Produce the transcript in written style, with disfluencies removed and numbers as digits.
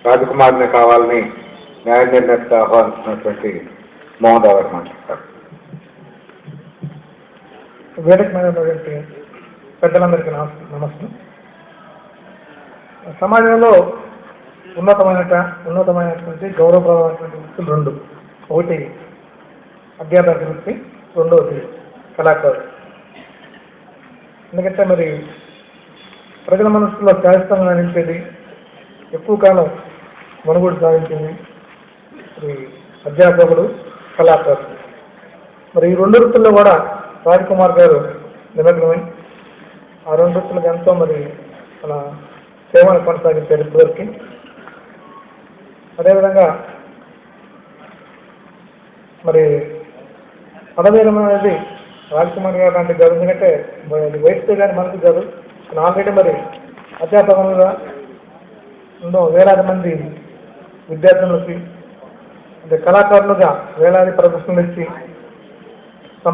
రాజకుమారిని కావాలని న్యాయ నిర్ణేతగా ఆహ్వానిస్తున్నటువంటి మోహన్ రావు గారు మాట్లాడతారు. వేదిక మీద ఉన్నటువంటి పెద్దలందరికీ నమస్కారం. సమాజంలో ఉన్నతమైనటువంటి గౌరవప్రదమైనటువంటి వృత్తులు రెండు. ఒకటి అధ్యాపక వృత్తి, రెండవది కళాకారుడు. ఎందుకంటే మరి ప్రజల మనసులో శాశ్వతంగా నిలిచేది, ఎక్కువ కాలం మనుగోడు సాధించింది మరి అధ్యాపకుడు, కళాకారుడు. మరి ఈ రెండు వృత్తుల్లో కూడా రాజ్కుమార్ గారు నిమగ్నమై ఆ రెండు వృత్తులకు ఎంతో మరి మన సేవను కొనసాగించారు ఇప్పటివరకు. అదేవిధంగా మరి పదవీరం అనేది రాజ్కుమార్ గారు లాంటి కాదు, ఎందుకంటే వయసుతో కానీ మనకు కాదు. ఆల్రెడీ మరి అధ్యాపకులుగా ఎన్నో వేలాది మంది విద్యార్థులకి, అంటే కళాకారులుగా వేలాది ప్రదర్శనలు ఇచ్చి